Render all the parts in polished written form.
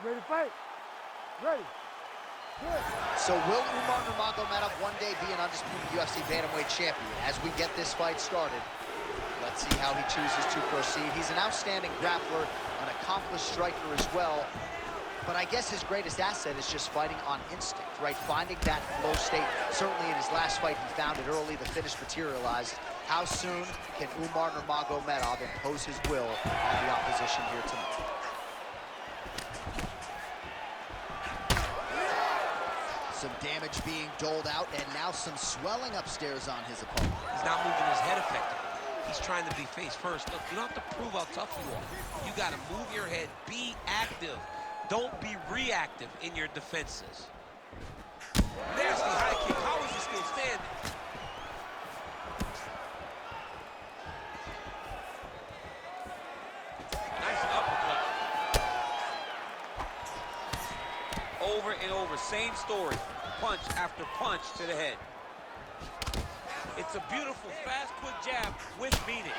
Ready to fight? Ready. Good. So will Umar Nurmagomedov one day be an undisputed UFC bantamweight champion? As we get this fight started, let's see how he chooses to proceed. He's an outstanding grappler, an accomplished striker as well. But I guess his greatest asset is just fighting on instinct, right? Finding that flow state. Certainly in his last fight, he found it early. The finish materialized. How soon can Umar Nurmagomedov impose his will on the opposition here tonight? Some damage being doled out, and now some swelling upstairs on his opponent. He's not moving his head effectively. He's trying to be face first. Look, you don't have to prove how tough you are. You got to move your head, be active. Don't be reactive in your defenses. Nasty high kick. How is he still standing? Nice uppercut. Over and over, same story. Punch after punch to the head. It's a beautiful, fast, quick jab with meaning.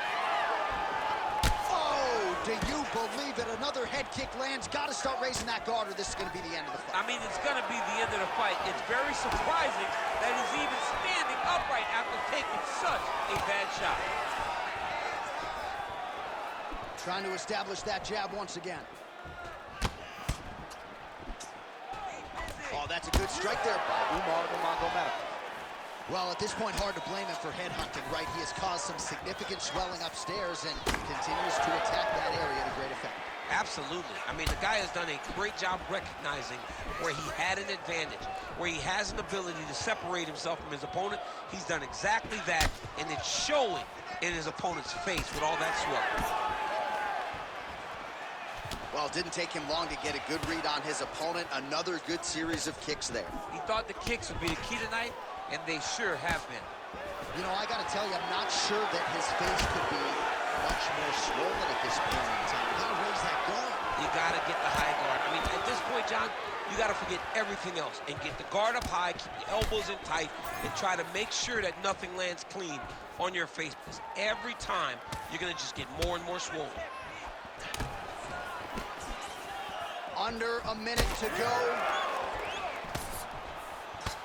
Oh, do you believe it? Another head kick lands. Got to start raising that guard, or this is going to be the end of the fight. I mean, it's going to be the end of the fight. It's very surprising that he's even standing upright after taking such a bad shot. Trying to establish that jab once again. Oh, that's a good strike there by Umar Nurmagomedov. Well, at this point, hard to blame him for headhunting, right? He has caused some significant swelling upstairs and continues to attack that area to great effect. Absolutely. I mean, the guy has done a great job recognizing where he had an advantage, where he has an ability to separate himself from his opponent. He's done exactly that, and it's showing in his opponent's face with all that swelling. Well, it didn't take him long to get a good read on his opponent. Another good series of kicks there. He thought the kicks would be the key tonight, and they sure have been. You know, I got to tell you, I'm not sure that his face could be much more swollen at this point in time. You got to raise that guard. You got to get the high guard. I mean, at this point, John, you got to forget everything else and get the guard up high, keep your elbows in tight, and try to make sure that nothing lands clean on your face. Because every time, you're going to just get more and more swollen. Under a minute to go.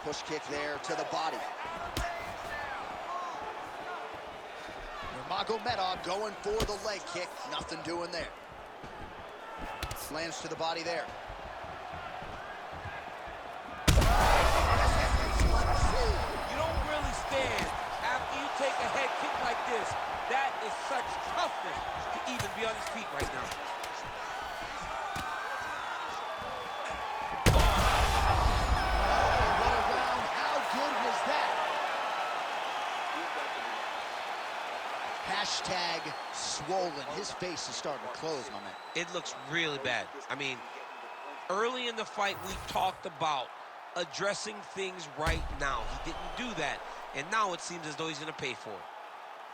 Push kick there to the body. Nurmagomedov going for the leg kick. Nothing doing there. Lands to the body there. You don't really stand after you take a head kick like this. That is such toughness to even be on his feet right now. Hashtag swollen. His face is starting to close, my man. It looks really bad. I mean, early in the fight, we talked about addressing things right now. He didn't do that, and now it seems as though he's going to pay for it.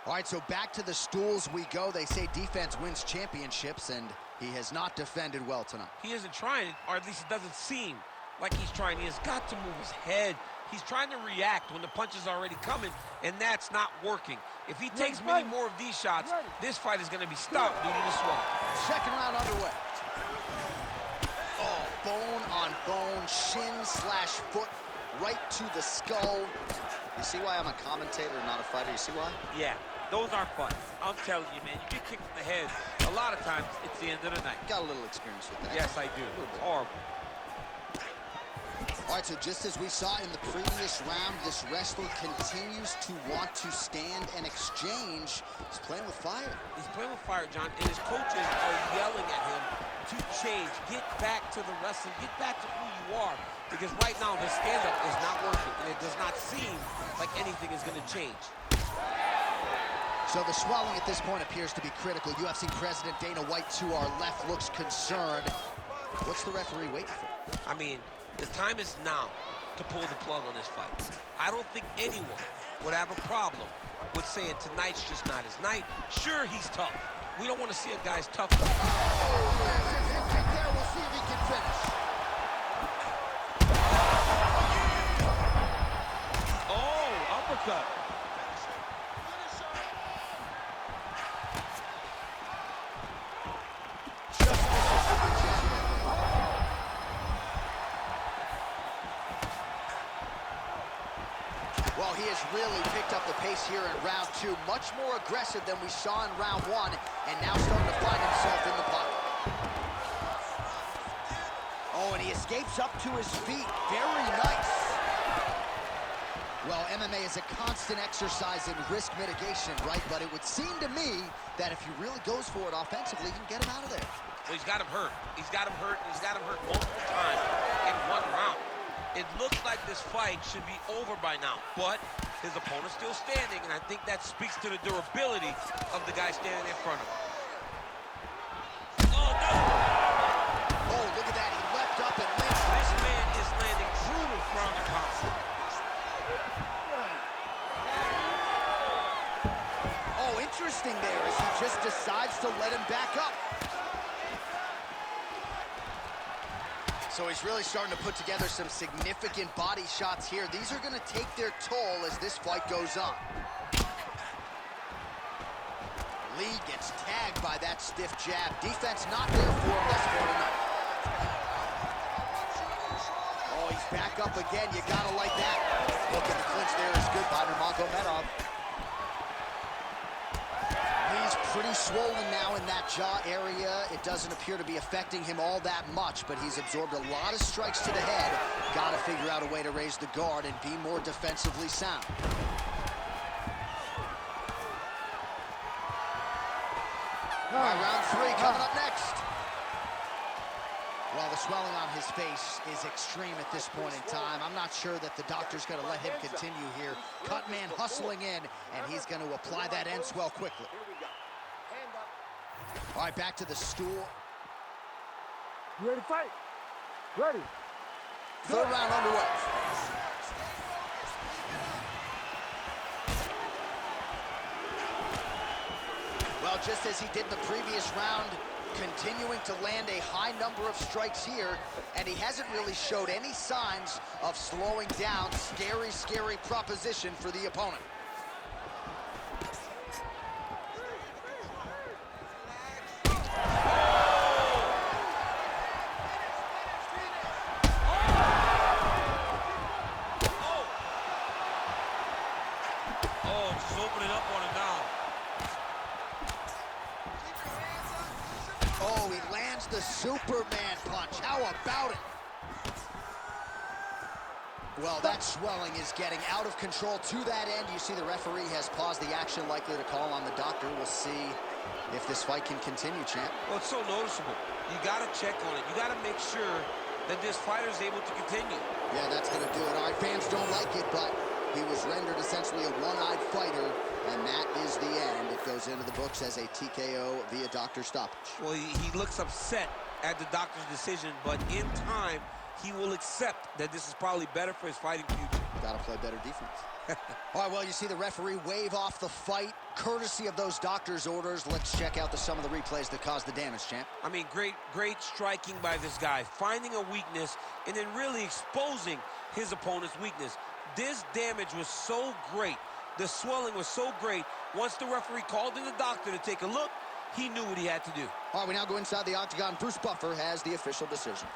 All right, so back to the stools we go. They say defense wins championships, and he has not defended well tonight. He isn't trying, or at least it doesn't seem like he's trying. He has got to move his head. He's trying to react when the punch is already coming, and that's not working. If he takes many more of these shots, this fight is going to be stopped due to the swelling. Second round underway. Oh, bone on bone, shin slash foot, right to the skull. You see why I'm a commentator and not a fighter? You see why? Yeah, those are fun. I'm telling you, man, you get kicked in the head, a lot of times it's the end of the night. Got a little experience with that. Yes, I do. It's horrible. All right, so just as we saw in the previous round, this wrestler continues to want to stand and exchange. He's playing with fire. He's playing with fire, John, and his coaches are yelling at him to change. Get back to the wrestling. Get back to who you are. Because right now, the stand-up is not working, and it does not seem like anything is going to change. So the swelling at this point appears to be critical. UFC President Dana White to our left looks concerned. What's the referee waiting for? I mean, the time is now to pull the plug on this fight. I don't think anyone would have a problem with saying tonight's just not his night. Sure, he's tough. We don't want to see a guy's tough. Oh, there. We'll see if he can finish. Oh, uppercut. Well, he has really picked up the pace here in round 2. Much more aggressive than we saw in round 1, and now starting to find himself in the pocket. Oh, and he escapes up to his feet. Very nice. Well, MMA is a constant exercise in risk mitigation, right? But it would seem to me that if he really goes for it offensively, he can get him out of there. Well, he's got him hurt. He's got him hurt, and he's got him hurt multiple times in one round. It looks like this fight should be over by now, but his opponent's still standing, and I think that speaks to the durability of the guy standing in front of him. Oh, no! Oh, look at that. He leapt up and landed. This man is landing brutal ground and pound. Oh, interesting there as he just decides to let him back up. So he's really starting to put together some significant body shots here. These are going to take their toll as this fight goes on. Lee gets tagged by that stiff jab. Defense not there for him thus far tonight. Oh, he's back up again. You got to like that. Look at the clinch there is good by Nurmagomedov. He's pretty swollen now in that jaw area. It doesn't appear to be affecting him all that much, but he's absorbed a lot of strikes to the head. Got to figure out a way to raise the guard and be more defensively sound. All right, round 3 coming up next. While the swelling on his face is extreme at this point in time, I'm not sure that the doctor's going to let him continue here. Cut man hustling in, and he's going to apply that end swell quickly. All right, back to the stool. You ready to fight? Ready. Third round underway. Well, just as he did in the previous round, continuing to land a high number of strikes here, and he hasn't really showed any signs of slowing down. Scary, scary proposition for the opponent. Oh, just opening up on him now. Oh, he lands the Superman punch. How about it? Well, that swelling is getting out of control to that end. You see the referee has paused the action, likely to call on the doctor. We'll see if this fight can continue, champ. Well, it's so noticeable. You got to check on it. You got to make sure that this fighter is able to continue. Yeah, that's going to do it. All right, fans don't like it, but he was rendered essentially a one-eyed fighter, and that is the end. It goes into the books as a TKO via doctor stoppage. Well, he looks upset at the doctor's decision, but in time, he will accept that this is probably better for his fighting future. Got to play better defense. All right, well, you see the referee wave off the fight, courtesy of those doctor's orders. Let's check out some of the replays that caused the damage, champ. I mean, great striking by this guy, finding a weakness and then really exposing his opponent's weakness. This damage was so great. The swelling was so great. Once the referee called in the doctor to take a look, he knew what he had to do. All right, we now go inside the octagon. Bruce Buffer has the official decision.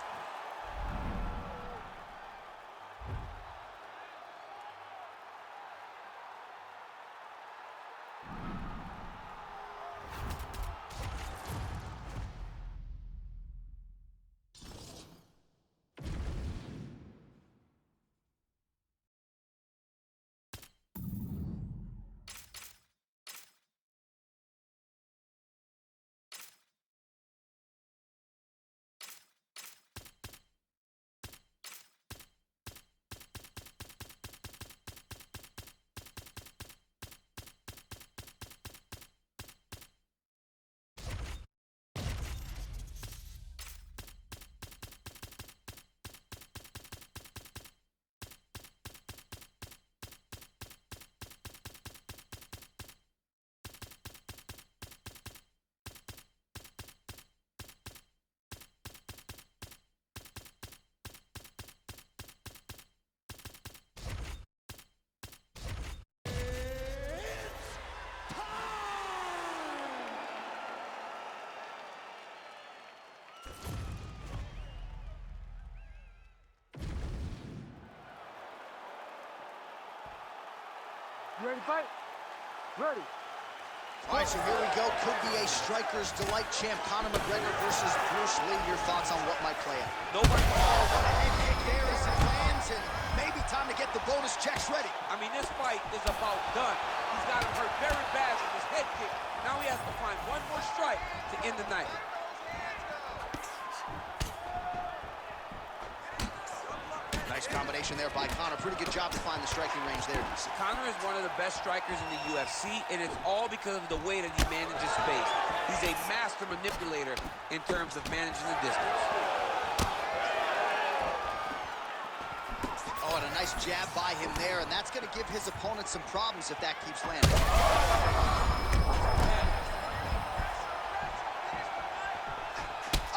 You ready to fight? Ready. All right, so here we go. Could be a Striker's Delight champ, Conor McGregor versus Bruce Lee. Your thoughts on what might play out? Nobody. Oh, what a head kick there as it lands, and maybe time to get the bonus checks ready. I mean, this fight is about done. He's got him hurt very bad with his head kick. Now he has to find one more strike to end the night. Nice combination there by Conor. Pretty good job to find the striking range there. Conor is one of the best strikers in the UFC, and it's all because of the way that he manages space. He's a master manipulator in terms of managing the distance. Oh, and a nice jab by him there, and that's going to give his opponent some problems if that keeps landing.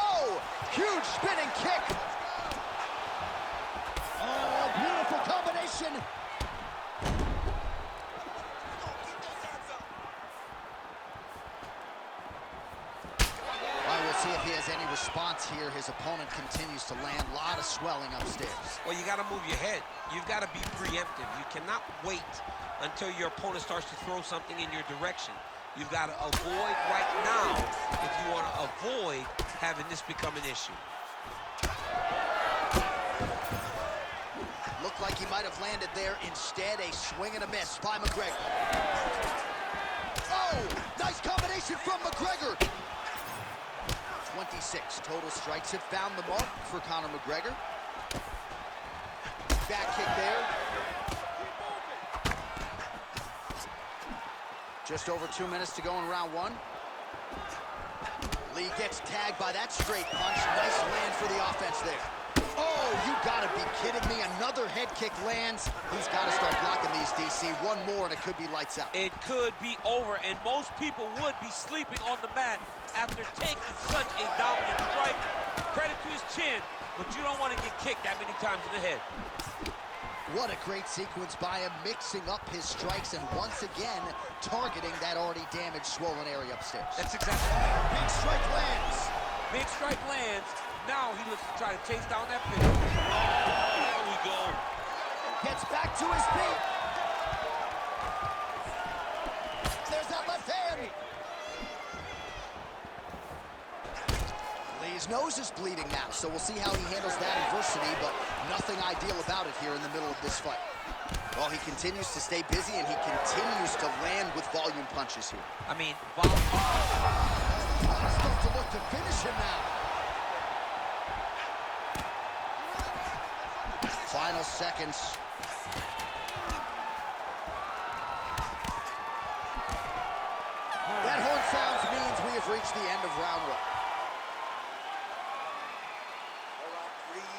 Oh, huge spinning kick. Oh, beautiful combination. All right, we'll see if he has any response here. His opponent continues to land. A lot of swelling upstairs. Well, you got to move your head. You've got to be preemptive. You cannot wait until your opponent starts to throw something in your direction. You've got to avoid right now if you want to avoid having this become an issue. Looked like he might have landed there. Instead, a swing and a miss by McGregor. Oh, nice combination from McGregor. 26 total strikes have found the mark for Conor McGregor. Back kick there. Just over 2 minutes to go in round one. Lee gets tagged by that straight punch. Nice land for the offense there. Oh, you gotta be kidding me. Another head kick lands. He's got to start blocking these, DC. One more and it could be lights out. It could be over, and most people would be sleeping on the mat after taking such a dominant strike. Credit to his chin, but you don't want to get kicked that many times in the head. What a great sequence by him, mixing up his strikes and once again targeting that already damaged, swollen area upstairs. That's exactly right. Big strike lands. Big strike lands. Now he looks to try to chase down that finish. Oh, there we go. Gets back to his feet. There's that left hand. Lee's nose is bleeding now, so we'll see how he handles that adversity, but nothing ideal about it here in the middle of this fight. Well, he continues to stay busy, and he continues to land with volume punches here. I mean, volume. Starts to look to finish him now. Final seconds. That horn sounds means we have reached the end of round one.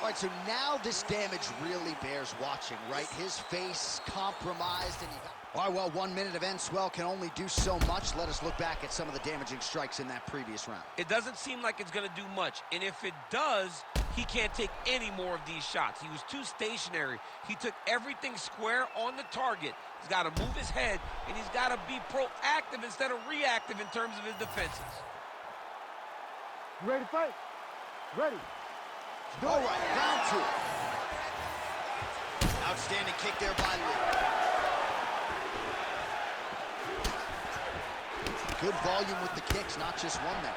All right, so now this damage really bears watching, right? His face compromised, and all right, well, 1 minute of end swell can only do so much. Let us look back at some of the damaging strikes in that previous round. It doesn't seem like it's going to do much, and if it does, he can't take any more of these shots. He was too stationary. He took everything square on the target. He's got to move his head, and he's got to be proactive instead of reactive in terms of his defenses. You ready to fight? Ready. All right, round two. Outstanding kick there by Lee. Good volume with the kicks, not just one there.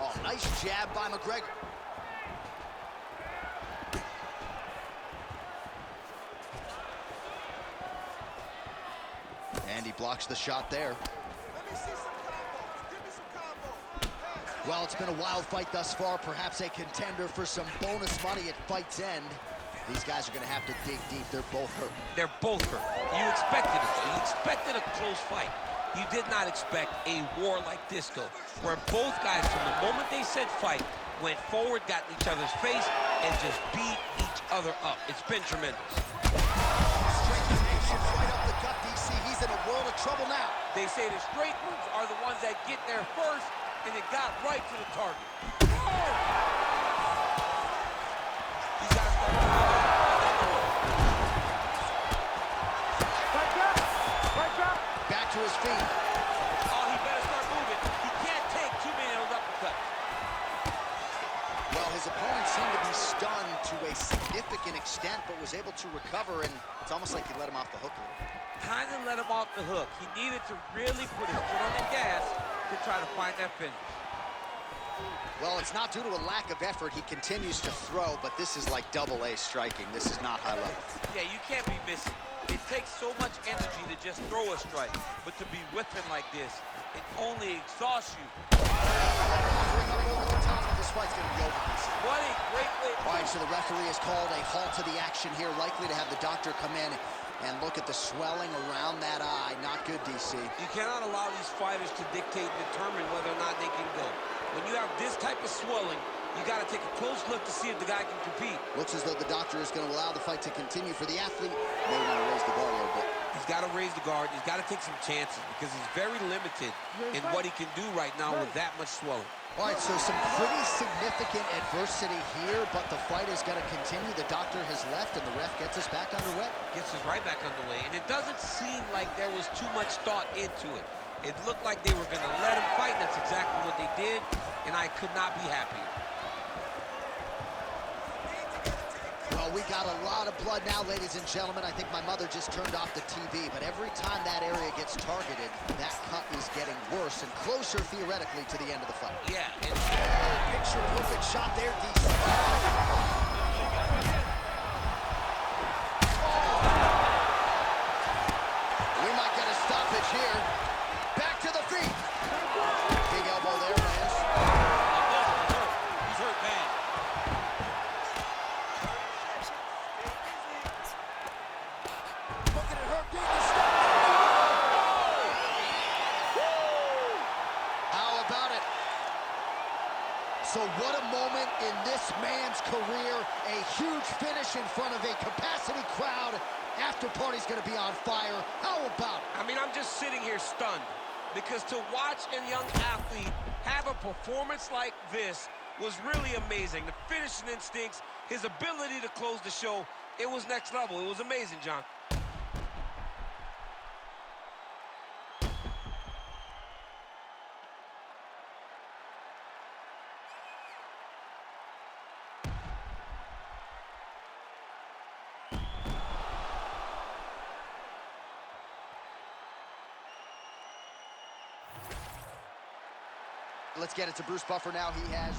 Oh, nice jab by McGregor. And he blocks the shot there. Well, it's been a wild fight thus far, perhaps a contender for some bonus money at fight's end. These guys are going to have to dig deep. They're both hurt. They're both hurt. You expected it. You expected a close fight. You did not expect a war like this, though, where both guys, from the moment they said fight, went forward, got in each other's face, and just beat each other up. It's been tremendous. Straight connections right up the gut, DC. He's in a world of trouble now. They say the straight ones are the ones that get there first, and it got right to the target. He's got to start moving. Back to his feet. Oh, he better start moving. He can't take too many of those uppercuts. Well, his opponent seemed to be stunned to a significant extent, but was able to recover, and it's almost like he let him off the hook a little. Kind of let him off the hook. He needed to really put his foot on the gas to try to find that finish. Well, it's not due to a lack of effort. He continues to throw, but this is like double-A striking. This is not high level. Yeah, you can't be missing. It takes so much energy to just throw a strike, but to be whiffing like this, it only exhausts you. This fight's going to be over. What a great way. All right, so the referee has called a halt to the action here, likely to have the doctor come in and look at the swelling around that eye. Not good, DC. You cannot allow these fighters to dictate and determine whether or not they can go. When you have this type of swelling, you got to take a close look to see if the guy can compete. Looks as though the doctor is going to allow the fight to continue for the athlete. May want to raise the guard a little bit. He's got to raise the guard. He's got to take some chances because he's very limited in what he can do right now with that much swelling. All right, so some pretty significant adversity here, but the fight is going to continue. The doctor has left, and the ref gets us back underway. Gets us right back underway, and it doesn't seem like there was too much thought into it. It looked like they were going to let him fight, and that's exactly what they did, and I could not be happier. Well, we got a lot of blood now, ladies and gentlemen. I think my mother just turned off the TV, but every time that area gets targeted, that cut is getting worse and closer, theoretically, to the end of the fight. Yeah. Picture-perfect shot there, DC. We might get a stoppage here. Back to the feet. Big elbow there, Lance. He's hurt bad. Looking at her getting the stop. How about it? So what a moment in this man's career. A huge finish in front of a capacity crowd. After party's gonna be on fire. How about it? I mean, I'm just sitting here stunned because to watch a young athlete have a performance like this was really amazing. The finishing instincts, his ability to close the show, it was next level. It was amazing, John. Let's get it to Bruce Buffer now. He has...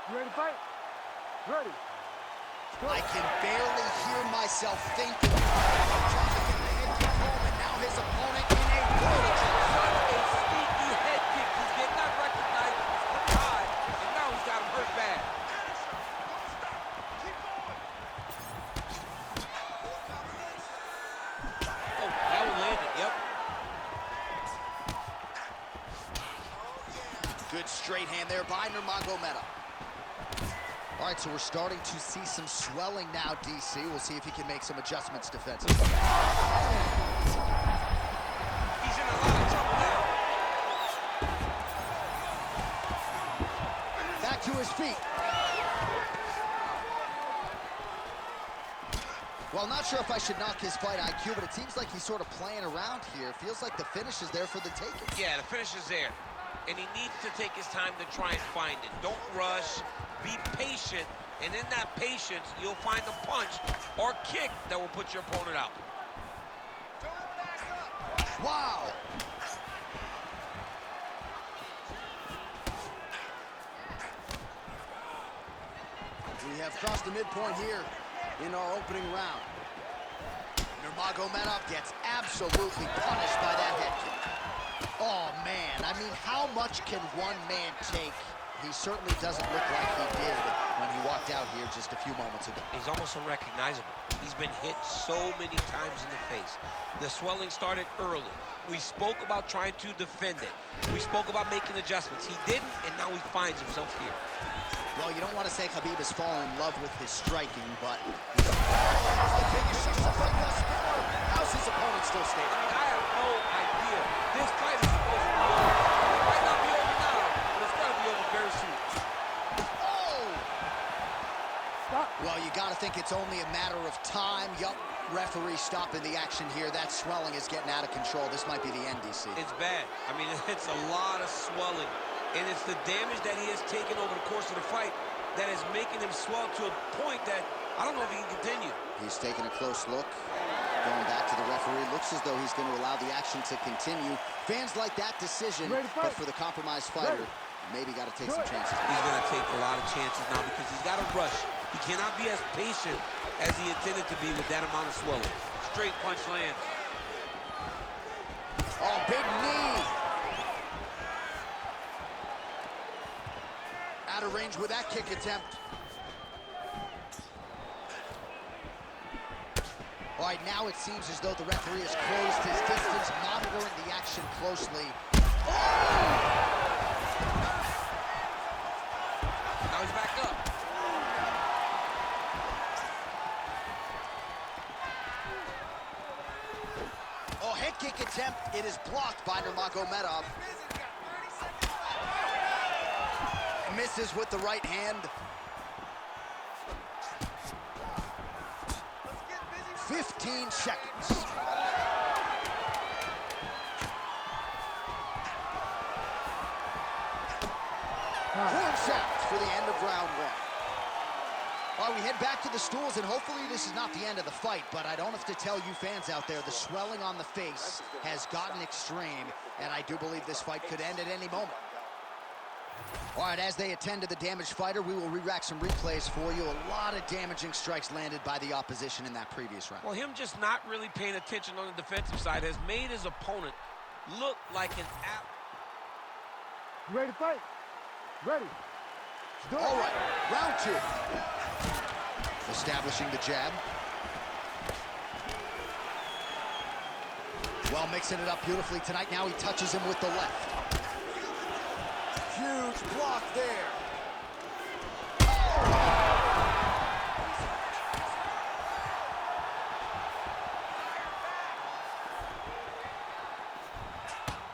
You ready to fight? Ready. I can barely hear myself thinking. Trying to get the head kick home, and now his opponent in a brutal Such a sneaky head kick. He's getting not recognized as the guy, and now he's got him hurt bad. Oh, that one landed, yep. Good straight hand there by Nurmagomedov. All right, so we're starting to see some swelling now, DC. We'll see if he can make some adjustments defensively. He's in a lot of trouble now. Back to his feet. Well, I'm not sure if I should knock his fight IQ, but it seems like he's sort of playing around here. Feels like the finish is there for the taking. Yeah, the finish is there. And he needs to take his time to try and find it. Don't rush. Be patient. And in that patience, you'll find a punch or kick that will put your opponent out. Wow. We have crossed the midpoint here in our opening round. Nurmagomedov gets absolutely punished by that head kick. Oh, man. I mean, how much can one man take? He certainly doesn't look like he did when he walked out here just a few moments ago. He's almost unrecognizable. He's been hit so many times in the face. The swelling started early. We spoke about trying to defend it. We spoke about making adjustments. He didn't, and now he finds himself here. Well, you don't want to say Khabib has fallen in love with his striking, but how's his opponent still standing? I have no idea. This fight is supposed to be over. It might not be over now, but it's got to be over very soon. Oh! Stop. Well, you got to think it's only a matter of time. Yup, referee stopping the action here. That swelling is getting out of control. This might be the end, DC. It's bad. I mean, it's a lot of swelling. And it's the damage that he has taken over the course of the fight that is making him swell to a point that I don't know if he can continue. He's taking a close look. Going back to the referee. Looks as though he's going to allow the action to continue. Fans like that decision, but for the compromised fighter, maybe got to take some chances. He's going to take a lot of chances now because he's got to rush. He cannot be as patient as he intended to be with that amount of swelling. Straight punch lands. Oh, big knee. Out of range with that kick attempt. All right, now it seems as though the referee has closed his distance, monitoring the action closely. Oh! Now he's back up. Oh, head kick attempt. It is blocked by Nurmagomedov. Misses with the right hand. 15 seconds. Horn sounds for the end of round one. All right, we head back to the stools, and hopefully this is not the end of the fight, but I don't have to tell you fans out there, the swelling on the face has gotten extreme, and I do believe this fight could end at any moment. All right, as they attend to the damaged fighter, we will re-rack some replays for you. A lot of damaging strikes landed by the opposition in that previous round. Well, him just not really paying attention on the defensive side has made his opponent look like an You ready to fight? Ready. Let's do it. All right, round two. Establishing the jab. Well, mixing it up beautifully tonight. Now he touches him with the left. Huge block there.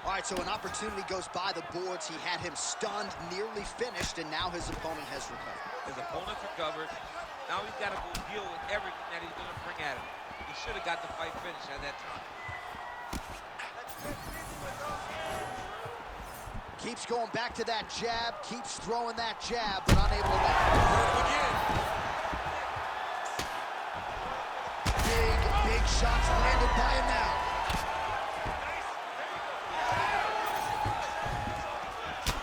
All right, so an opportunity goes by the boards. He had him stunned, nearly finished, and now his opponent has recovered. His opponent's recovered. Now he's got to go deal with everything that he's going to bring at him. He should have got the fight finished at that time. Keeps going back to that jab, keeps throwing that jab, but unable to land. Again. Big shots landed by him now.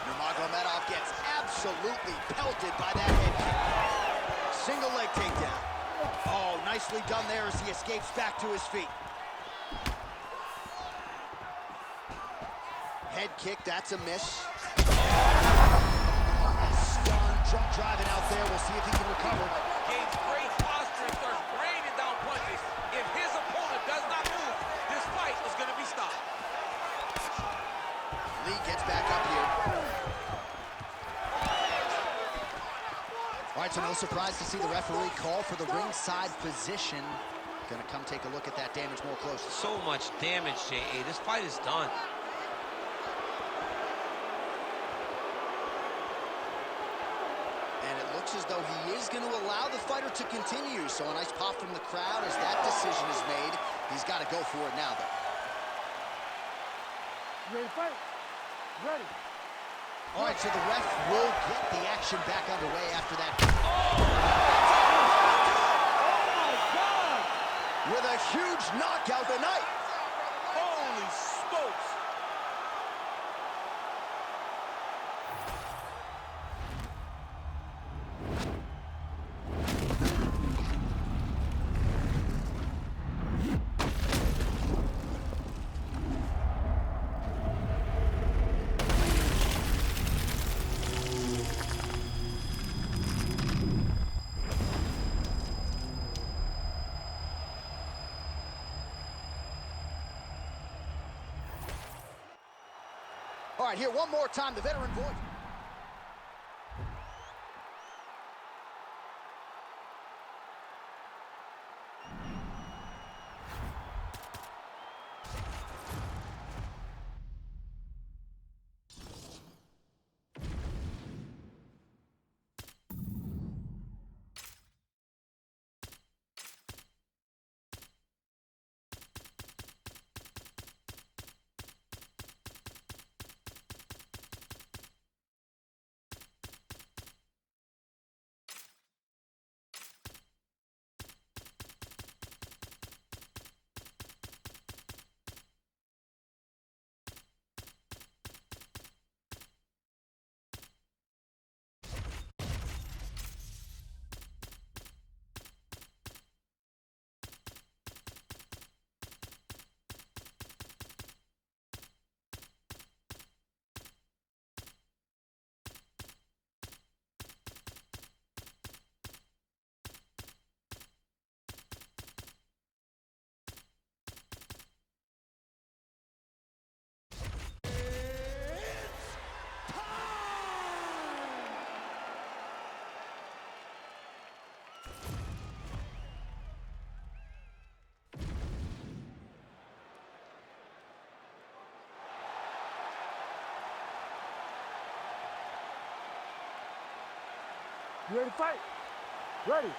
Nurmagomedov gets absolutely pelted by that head kick. Single leg takedown. Oh, nicely done there as he escapes back to his feet. Head kick, that's a miss. Stunned, jump driving out there. We'll see if he can recover. Gains great posture and starts raining down punches. If his opponent does not move, this fight is going to be stopped. Lee gets back up here. All right, so no surprise to see the referee call for the ringside position. Gonna come take a look at that damage more closely. So much damage, J.A. This fight is done. And it looks as though so he is going to allow the fighter to continue. So a nice pop from the crowd as that decision is made. He's got to go for it now, though. Ready to fight? Ready. All right, so the ref will get the action back underway after that. Oh, my God! With a huge knockout tonight. Holy smokes! All right, here, one more time, the veteran voice. You ready to fight? Ready.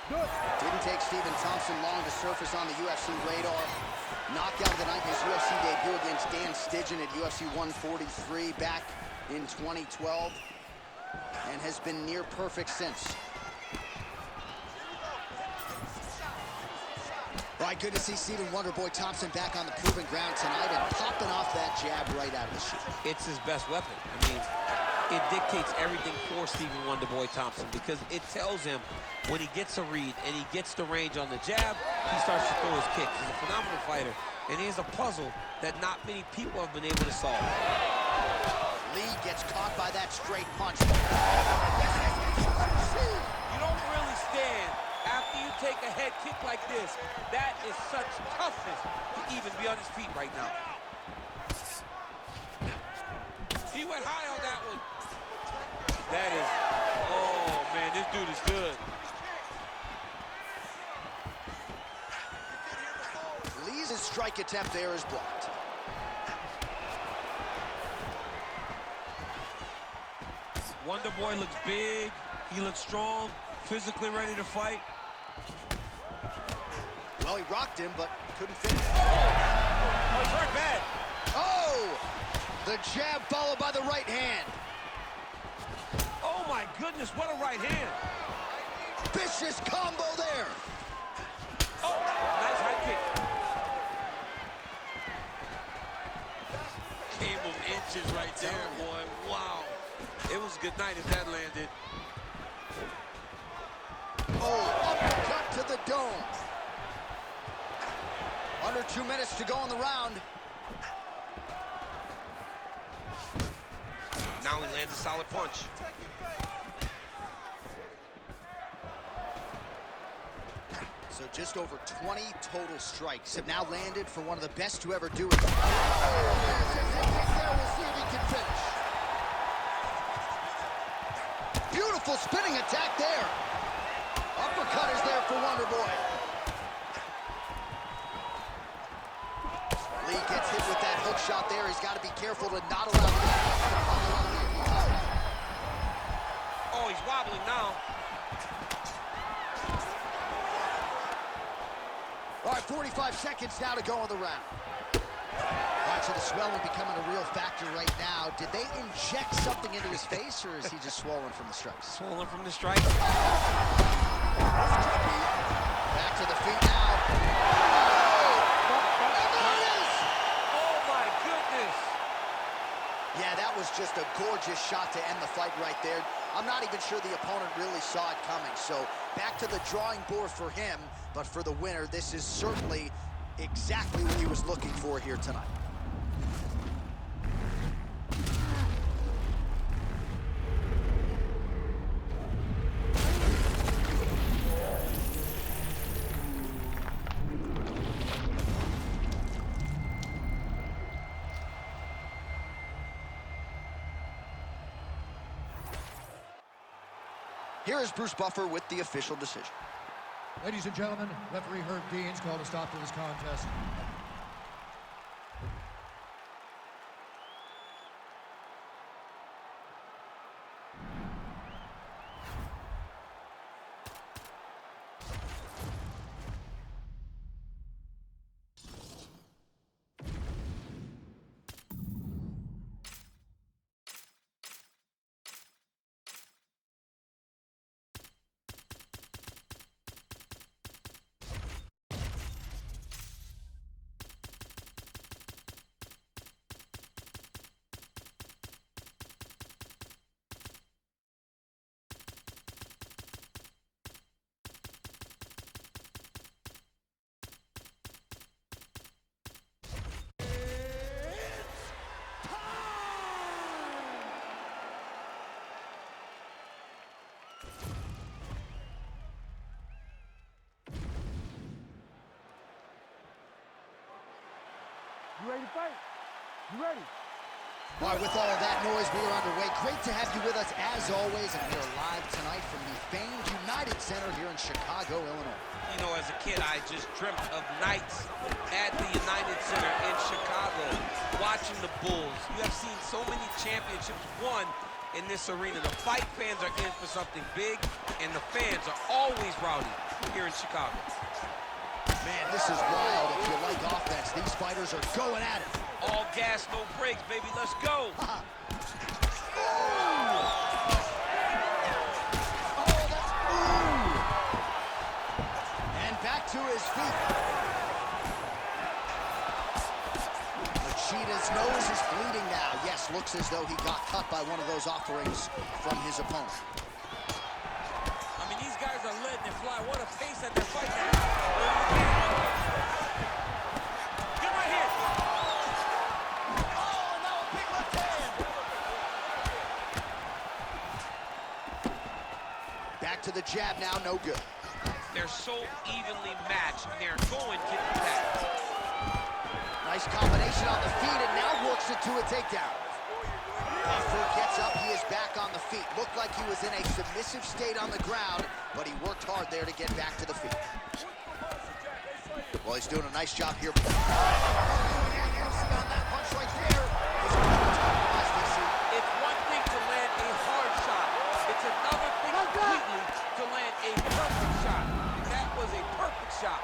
Do it. Didn't take Stephen Thompson long to surface on the UFC radar. Knockout of the night in his UFC debut against Dan Stigen at UFC 143 back in 2012, and has been near perfect since. All right, good to see Stephen Wonderboy Thompson back on the proven ground tonight and popping off that jab right out of the chute. It's his best weapon. I mean, it dictates everything for Stephen Wonderboy Thompson because it tells him when he gets a read and he gets the range on the jab, he starts to throw his kicks. He's a phenomenal fighter, and he is a puzzle that not many people have been able to solve. Lee gets caught by that straight punch. You don't really stand after you take a head kick like this. That is such toughness to even be on his feet right now. He went high on that one. That is, oh man, this dude is good. Lee's strike attempt there is blocked. Wonderboy looks big, he looks strong, physically ready to fight. Well, he rocked him, but couldn't finish. Oh, he's hurt bad. Oh! The jab followed by the right hand. Oh my goodness, what a right hand. Vicious combo there. Oh, nice high kick. Game of inches right there, boy. Wow. It was a good night if that landed. Oh, uppercut to the dome. Under 2 minutes to go in the round. Now he lands a solid punch. So just over 20 total strikes have now landed for one of the best to ever do it. We'll see if he can finish. Beautiful spinning attack there. Uppercut is there for Wonderboy. Lee gets hit with that hook shot there. He's got to be careful to not allow that. Oh, he's wobbling now. All right, 45 seconds now to go in the round. All right, so the swelling becoming a real factor right now. Did they inject something into his face, or is he just swollen from the strikes? Swollen from the strikes. Back to the feet now. Oh, my goodness. Yeah, that was just a gorgeous shot to end the fight right there. I'm not even sure the opponent really saw it coming. So back to the drawing board for him. But for the winner, this is certainly exactly what he was looking for here tonight. Here is Bruce Buffer with the official decision. Ladies and gentlemen, referee Herb Dean's called a stop to this contest. You ready to fight? You ready? All right, with all of that noise, we are underway. Great to have you with us as always, and we are live tonight from the famed United Center here in Chicago, Illinois. You know, as a kid, I just dreamt of nights at the United Center in Chicago, watching the Bulls. You have seen so many championships won in this arena. The fight fans are in for something big, and the fans are always rowdy here in Chicago. Man, this is wild. If you like offense, these fighters are going at it. All gas, no brakes, baby. Let's go. And back to his feet. Machida's nose is bleeding now. Yes, looks as though he got cut by one of those offerings from his opponent. I mean, these guys are letting it fly. What a pace that they're fighting at. Get right here. Oh, now a big left hand. Back to the jab now, no good. They're so evenly matched. They're going tit-for-tat. Nice combination on the feet, and now works it to a takedown. Buffer gets up, he is back on the feet. Looked like he was in a submissive state on the ground, but he worked hard there to get back to the feet. Well, he's doing a nice job here. On that punch right there. It's one thing to land a hard shot. It's another thing completely to land a perfect shot. That was a perfect shot.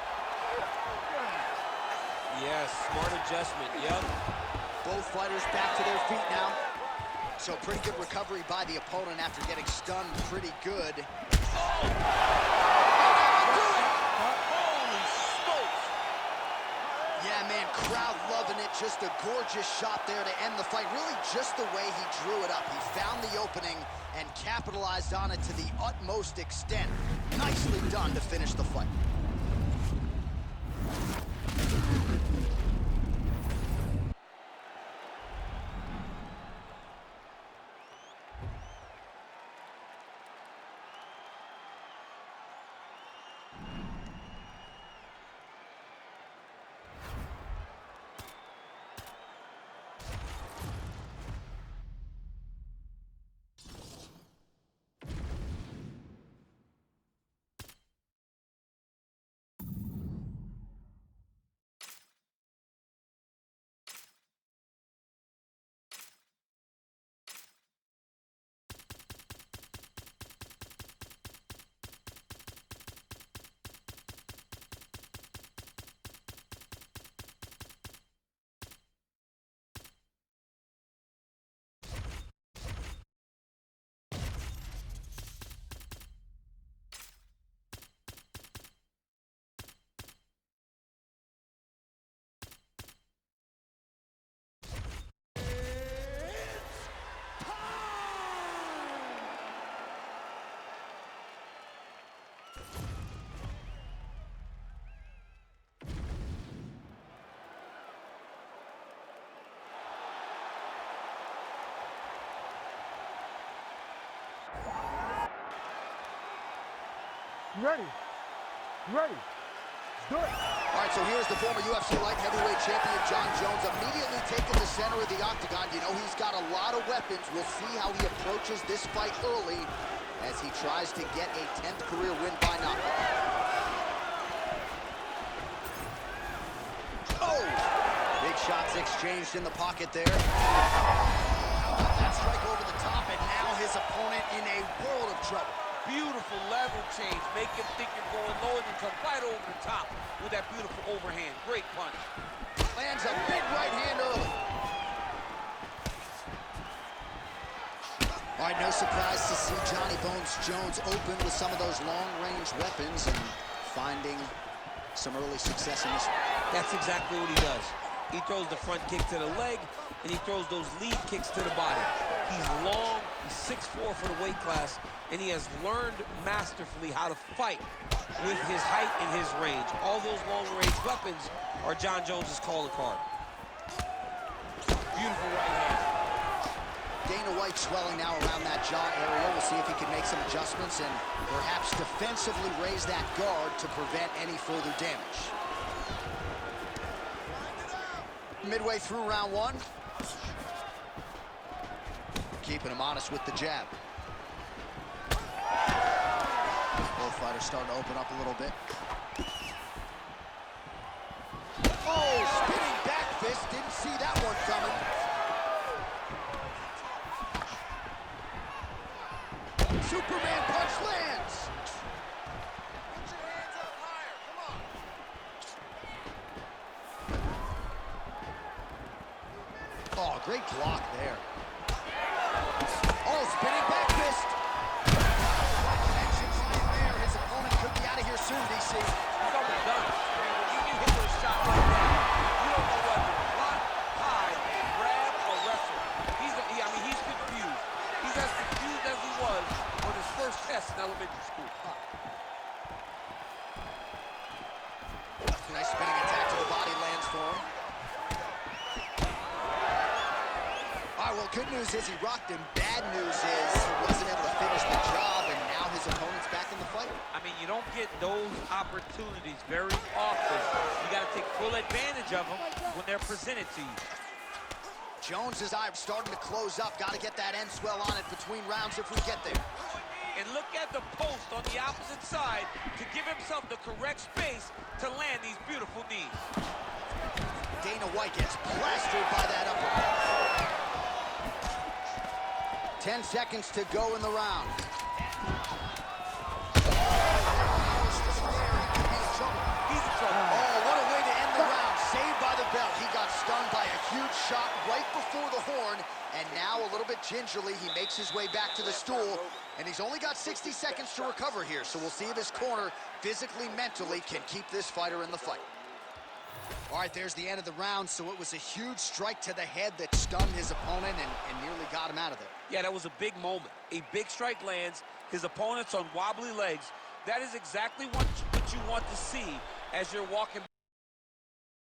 Yes, smart adjustment, yep. Both fighters back to their feet now. So pretty good recovery by the opponent after getting stunned pretty good. Holy smokes! Yeah, man, crowd loving it. Just a gorgeous shot there to end the fight. Really just the way he drew it up. He found the opening and capitalized on it to the utmost extent. Nicely done to finish the fight. You ready? You ready? Let's do it. All right, so here's the former UFC light heavyweight champion, Jon Jones, immediately taking the center of the octagon. You know, he's got a lot of weapons. We'll see how he approaches this fight early as he tries to get a 10th career win by knockout. Oh! Big shots exchanged in the pocket there. That strike over the top, and now his opponent in a world of trouble. Beautiful level change. Make him think you're going low, and you come right over the top with that beautiful overhand. Great punch. Lands a big right hand early. All right, no surprise to see Johnny Bones Jones open with some of those long-range weapons and finding some early success in this one. That's exactly what he does. He throws the front kick to the leg, and he throws those lead kicks to the body. He's long, he's 6'4" for the weight class, and he has learned masterfully how to fight with his height and his range. All those long-range weapons are Jon Jones's calling card. Beautiful right hand. Dana White swelling now around that jaw area. We'll see if he can make some adjustments and perhaps defensively raise that guard to prevent any further damage. Midway through round one. Keeping him honest with the jab. Both fighters starting to open up a little bit. Oh, spinning back fist. Didn't see that one coming. Superman punch lands. Put your hands up higher. Come on. Oh, great block there. Oh, spinning back fist. Action time there. His opponent could be out of here soon, DC. He's almost done. I mean, when you get hit with a shot like that, you don't know whether to block, hide, grab, or wrestle. He's confused. He's as confused as he was on his first test in elementary school. Nice spinning attack to the body lands for him. All right, well, good news is he rocked him. Bad news is he wasn't able to finish the job, and now his opponent's back in the fight. I mean, you don't get those opportunities very often. You got to take full advantage of them when they're presented to you. Jones's eye starting to close up. Got to get that end swell on it between rounds if we get there. And look at the post on the opposite side to give himself the correct space to land these beautiful knees. Dana White gets plastered by that uppercut. 10 seconds to go in the round. He's in trouble. Oh, what a way to end the round. Saved by the bell. He got stunned by a huge shot right before the horn. And now, a little bit gingerly, he makes his way back to the stool. And he's only got 60 seconds to recover here. So we'll see if his corner, physically, mentally, can keep this fighter in the fight. All right, there's the end of the round. So it was a huge strike to the head that stunned his opponent and nearly got him out of there. Yeah, that was a big moment. A big strike lands. His opponent's on wobbly legs. That is exactly what you want to see as you're walking